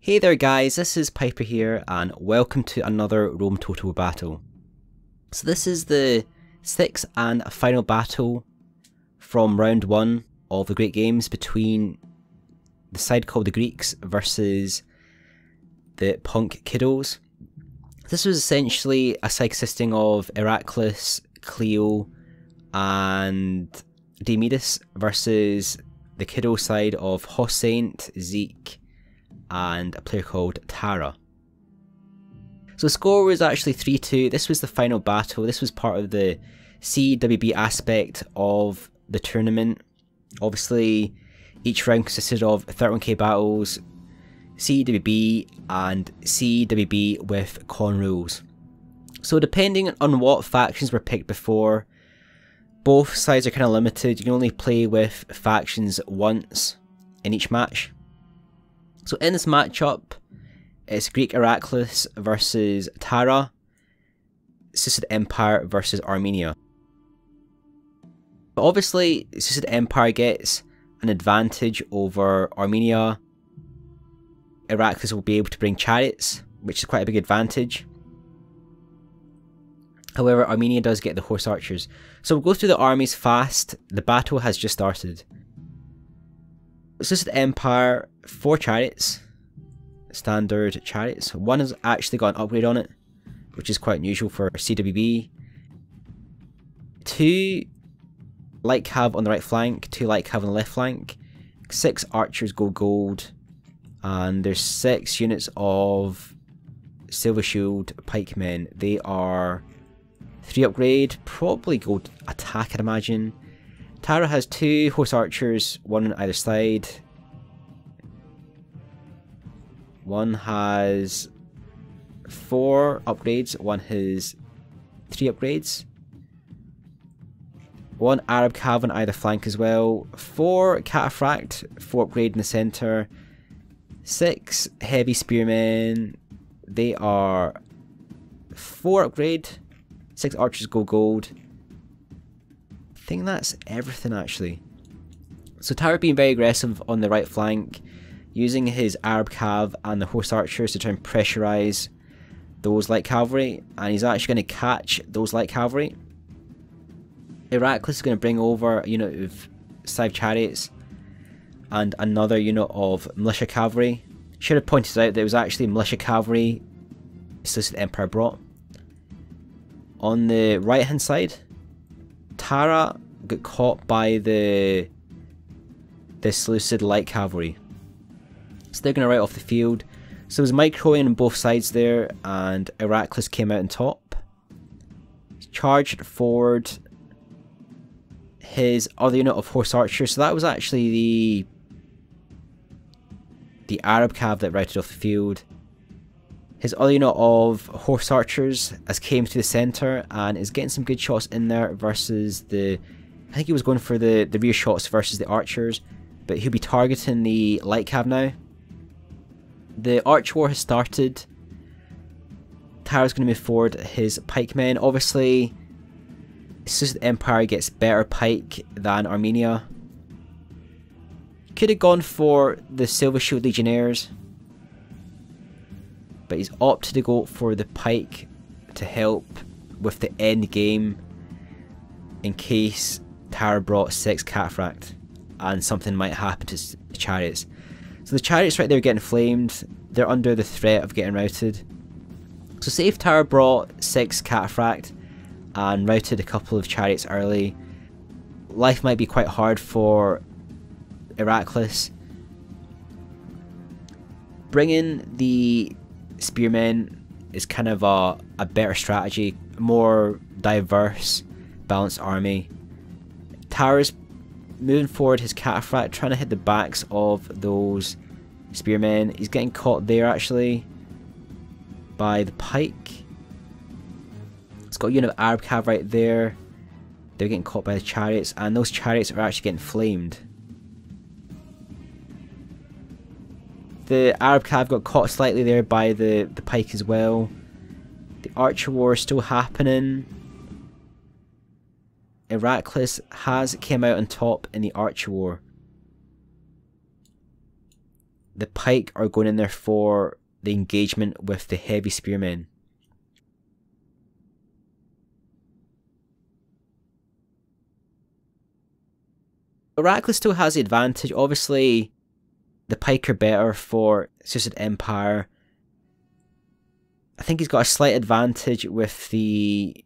Hey there guys, this is Piper here and welcome to another Rome Total battle. So this is the 6th and final battle from round 1 of the Greek games between the side called the Greeks versus the Punk Kiddos. This was essentially a side consisting of Iraklis, Cleo and Dioimidis versus the Kiddo side of HoS, Zeke and a player called Tara. So the score was actually 3-2. This was the final battle. This was part of the CWB aspect of the tournament. Obviously, each round consisted of 31k battles, CWB and CWB with con rules. So depending on what factions were picked before, both sides are kind of limited. You can only play with factions once in each match. So in this matchup, it's GREEK-IRAKLIS versus Tara, Seleucid Empire versus Armenia. But obviously, Seleucid Empire gets an advantage over Armenia. Iraklis will be able to bring chariots, which is quite a big advantage. However, Armenia does get the horse archers. So we'll go through the armies fast. The battle has just started. Seleucid Empire, 4 chariots, standard chariots. One has actually got an upgrade on it, which is quite unusual for CWB. 2 light cav on the right flank, 2 light cav on the left flank. 6 archers go gold, and there's 6 units of silver shield pikemen. They are 3 upgrade, probably gold attack, I'd imagine. Tara has 2 horse archers, 1 on either side. One has 4 upgrades, one has 3 upgrades. 1 Arab cav on either flank as well. 4 cataphract, 4 upgrade in the centre. 6 heavy spearmen, they are 4 upgrade. 6 archers go gold. I think that's everything actually. So Tara being very aggressive on the right flank, using his Arab cav and the horse archers to try and pressurise those light cavalry, and he's actually going to catch those light cavalry. Iraklis is going to bring over a unit of 5 chariots and another unit of militia cavalry. Should have pointed out that it was actually militia cavalry Seleucid Empire brought. On the right hand side, Tara got caught by the Seleucid light cavalry. So they're going to right off the field. So there's microing on both sides there, and Iraklis came out on top. He's charged forward his other unit of horse archers. So that was actually the Arab cav that routed off the field. His other unit of horse archers has came to the centre and is getting some good shots in there versus the... I think he was going for the rear shots versus the archers, but he'll be targeting the light cav now. The arch war has started. Tara's going to move forward his pikemen. Obviously, Seleucid Empire gets better pike than Armenia. Could have gone for the Silver Shield Legionnaires, but he's opted to go for the pike to help with the end game in case Tara brought 6 cataphract and something might happen to the chariots. So the chariots right there getting flamed, they're under the threat of getting routed. So say if Tara brought 6 cataphract and routed a couple of chariots early, life might be quite hard for Iraklis. Bringing the spearmen is kind of a better strategy, more diverse, balanced army. Tara's moving forward his cataphract, trying to hit the backs of those spearmen. He's getting caught there actually by the pike. It's got a unit of Arab cav right there. They're getting caught by the chariots, and those chariots are actually getting flamed. The Arab cav got caught slightly there by the pike as well. The archer war is still happening. Iraklis has came out on top in the archer war. the pike are going in there for the engagement with the heavy spearmen. Iraklis still has the advantage. Obviously, the pike are better for Seleucid Empire. I think he's got a slight advantage with the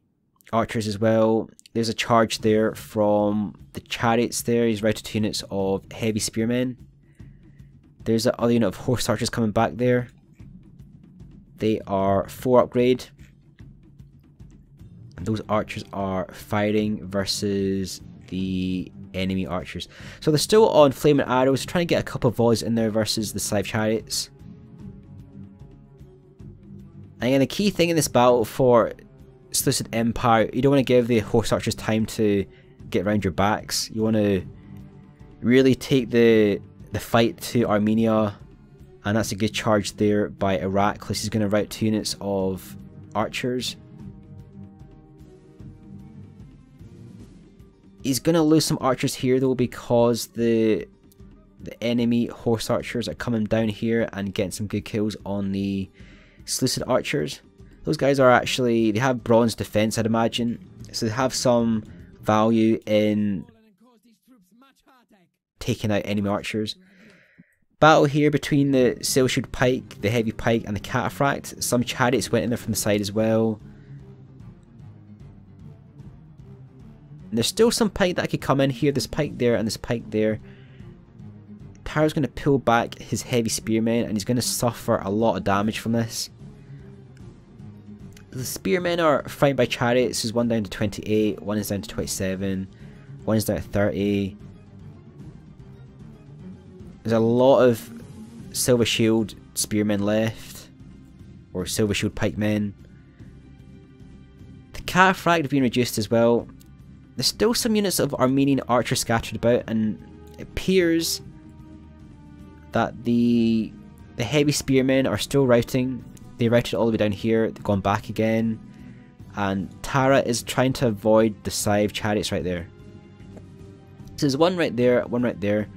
archers as well. There's a charge there from the chariots there. He's routed 2 units of heavy spearmen. There's another unit of horse archers coming back there. They are 4 upgrade. And those archers are firing versus the enemy archers. So they're still on flaming arrows, trying to get a couple of volleys in there versus the Slav chariots. And again, the key thing in this battle for Seleucid Empire, you don't want to give the horse archers time to get around your backs. You want to really take the fight to Armenia, and that's a good charge there by Iraklis. He's going to route 2 units of archers. He's going to lose some archers here though, because the enemy horse archers are coming down here and getting some good kills on the Seleucid archers. Those guys are actually, they have bronze defense, I'd imagine, so they have some value in taking out enemy archers. Battle here between the Seleucid pike, the heavy pike, and the cataphract. Some chariots went in there from the side as well. And there's still some pike that could come in here. This pike there and this pike there. TAoW's going to pull back his heavy spearmen, and he's going to suffer a lot of damage from this. The spearmen are fighting by chariots. There's one down to 28, one is down to 27, one is down to 30. There's a lot of silver shield spearmen left, or silver shield pikemen. The cataphract have been reduced as well. There's still some units of Armenian archers scattered about, and it appears that the heavy spearmen are still routing. They routed all the way down here, they've gone back again, and Tara is trying to avoid the Slav chariots right there. So there's one right there, one right there.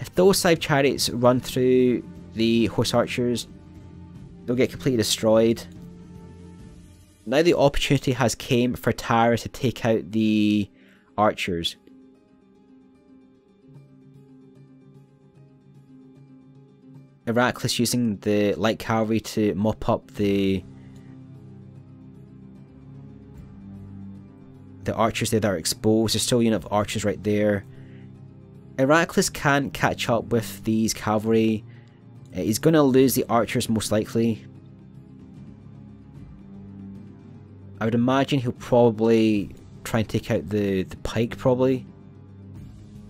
If those Slav chariots run through the horse archers, they'll get completely destroyed. Now the opportunity has came for Tara to take out the archers. Iraklis using the light cavalry to mop up the archers there that are exposed. There's still a unit of archers right there. Iraklis can't catch up with these cavalry. He's going to lose the archers most likely. I would imagine he'll probably try and take out the pike probably.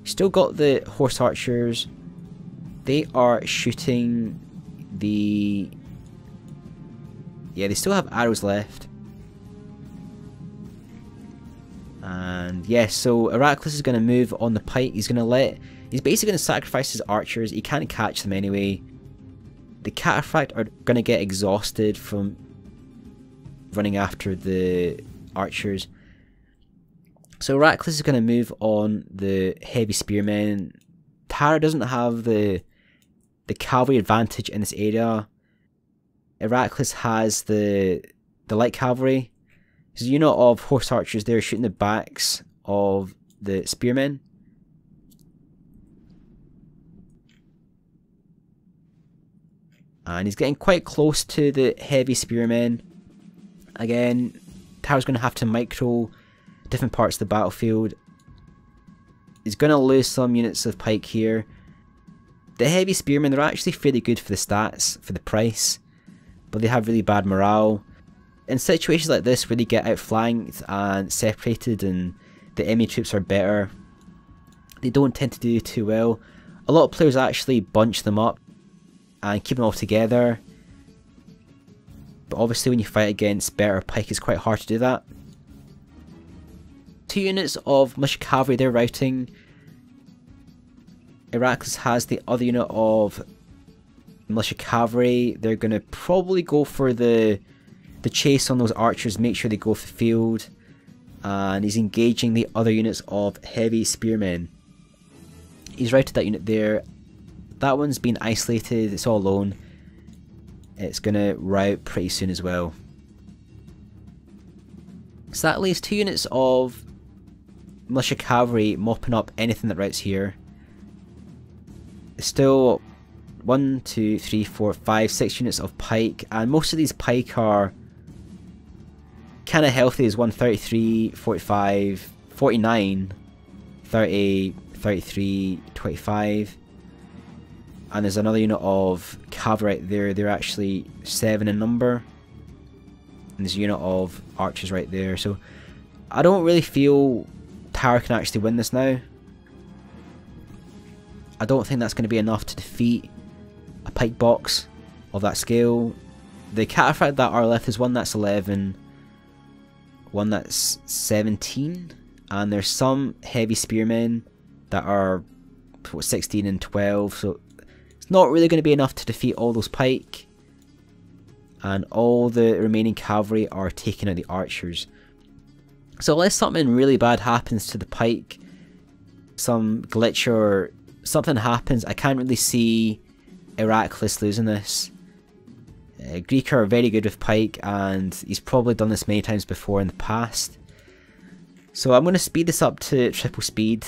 Still got the horse archers. They are shooting the... yeah, they still have arrows left. And yeah, so Iraklis is going to move on the pike. He's basically going to sacrifice his archers. He can't catch them anyway. The cataphract are going to get exhausted from running after the archers. So Iraklis is going to move on the heavy spearmen. Tara doesn't have the cavalry advantage in this area. Iraklis has the light cavalry. There's a unit of horse archers there shooting the backs of the spearmen. And he's getting quite close to the heavy spearmen. Again, TAoW's going to have to micro different parts of the battlefield. He's going to lose some units of pike here. The heavy spearmen, they're actually fairly good for the stats, for the price, but they have really bad morale. In situations like this where they get outflanked and separated and the enemy troops are better, they don't tend to do too well. A lot of players actually bunch them up and keep them all together, but obviously when you fight against better pike it's quite hard to do that. 2 units of militia cavalry they're routing. Iraklis has the other unit of militia cavalry. They're going to probably go for the chase on those archers, make sure they go for the field, and he's engaging the other units of heavy spearmen. He's routed that unit there. That one's been isolated, it's all alone. It's gonna rout pretty soon as well. So that leaves 2 units of militia cavalry mopping up anything that routs here. Still 1, 2, 3, 4, 5, 6 units of pike, and most of these pike are kind of healthy. As 133, 45, 49, 30, 33, 25, and there's another unit of cavalry right there. They're actually 7 in number, and there's a unit of archers right there. So I don't really feel TAoW can actually win this now. I don't think that's going to be enough to defeat a pike box of that scale. The cataphract that are left is one that's 11, one that's 17, and there's some heavy spearmen that are 16 and 12, so it's not really going to be enough to defeat all those pike, and all the remaining cavalry are taking out the archers. So unless something really bad happens to the pike, some glitch or something happens, I can't really see IRAKLIS losing this. Greek are very good with pike, and he's probably done this many times before in the past. So I'm going to speed this up to triple speed.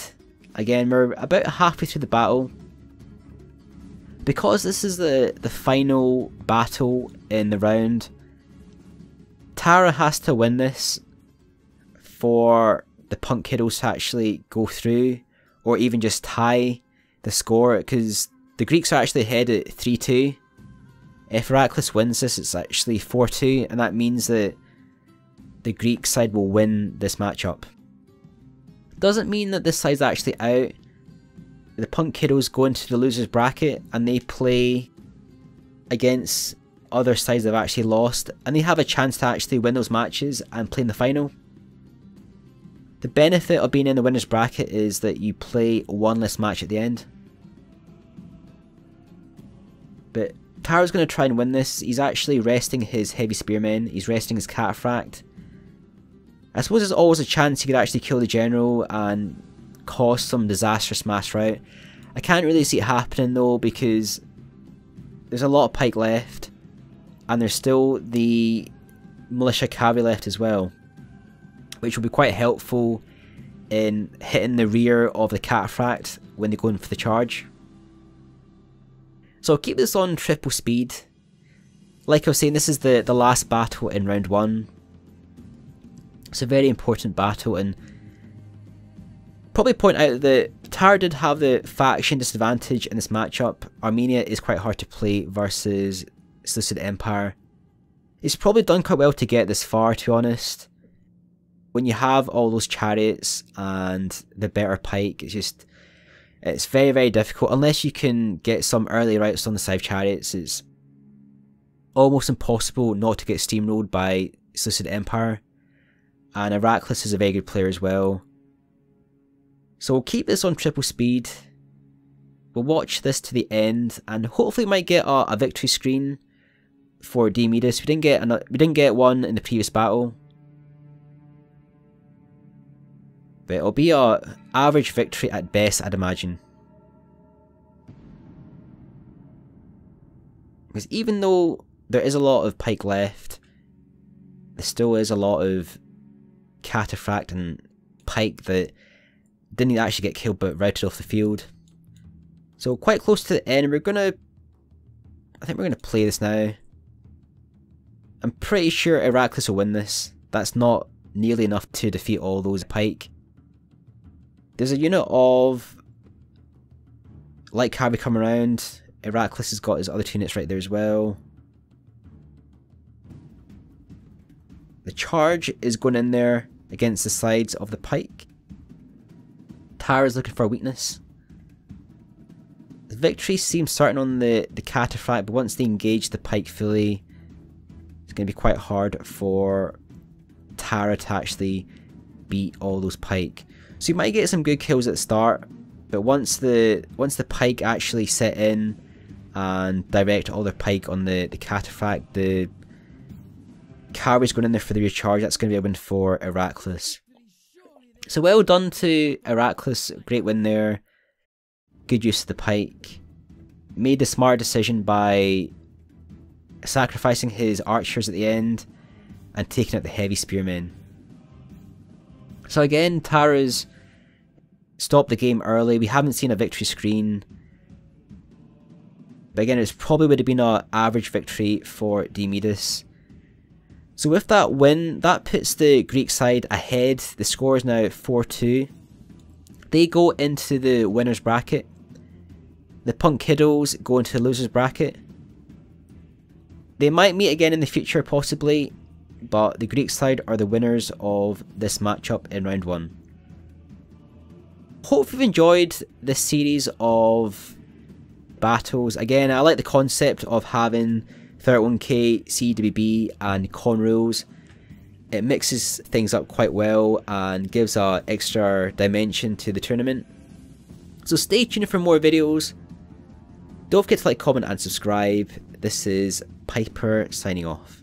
Again, we're about halfway through the battle. Because this is the final battle in the round, TAoW has to win this for the Punk Kiddos to actually go through, or even just tie the score, because the Greeks are actually ahead at 3-2. If IRAKLIS wins this, it's actually 4-2, and that means that the Greek side will win this matchup. Doesn't mean that this side's actually out. The Punk Kiddos go into the losers bracket and they play against other sides that have actually lost, and they have a chance to actually win those matches and play in the final. The benefit of being in the winners bracket is that you play one less match at the end. But TAoW's going to try and win this. He's actually resting his heavy spearmen, he's resting his cataphract. I suppose there's always a chance he could actually kill the general and cause some disastrous mass rout. I can't really see it happening though, because there's a lot of pike left, and there's still the militia cavalry left as well, which will be quite helpful in hitting the rear of the cataphract when they go in for the charge. So I'll keep this on triple speed. Like I was saying, this is the last battle in round 1. It's a very important battle, and probably point out that TAoW did have the faction disadvantage in this matchup. Armenia is quite hard to play versus Seleucid Empire. He's probably done quite well to get this far, to be honest. When you have all those chariots and the better pike, it's very, very difficult. Unless you can get some early routes on the side of chariots, it's almost impossible not to get steamrolled by Seleucid Empire. And IRAKLIS is a very good player as well. So we'll keep this on triple speed. We'll watch this to the end, and hopefully might get a victory screen for GREEK-DIOMIDIS. We didn't get one in the previous battle, but it'll be a average victory at best, I'd imagine. Because even though there is a lot of pike left, there still is a lot of cataphract and pike that didn't actually get killed but routed off the field. So quite close to the end, I think we're gonna play this now. I'm pretty sure IRAKLIS will win this. That's not nearly enough to defeat all those pike. There's a unit of light cavalry come around. IRAKLIS has got his other 2 units right there as well. The charge is going in there against the sides of the pike. TAoW is looking for a weakness. The victory seems certain on the cataphract, but once they engage the pike fully, it's going to be quite hard for TAoW to actually beat all those pike. So you might get some good kills at the start, but once the pike actually set in and direct all their pike on the cataphract, the cavalry's going in there for the recharge. That's going to be a win for IRAKLIS. So well done to IRAKLIS, great win there. Good use of the pike. made the smart decision by sacrificing his archers at the end and taking out the heavy spearmen. So again, Tara's stopped the game early. We haven't seen a victory screen. But again, it probably would have been an average victory for Diomedes. So with that win, that puts the Greek side ahead. The score is now 4-2. They go into the winner's bracket. The Punk Kiddos go into the loser's bracket. They might meet again in the future, possibly, but the Greek side are the winners of this matchup in round 1. Hope you've enjoyed this series of battles. Again, I like the concept of having 31k, CWB and con rules. It mixes things up quite well and gives an extra dimension to the tournament. So stay tuned for more videos. Don't forget to like, comment and subscribe. This is Piper signing off.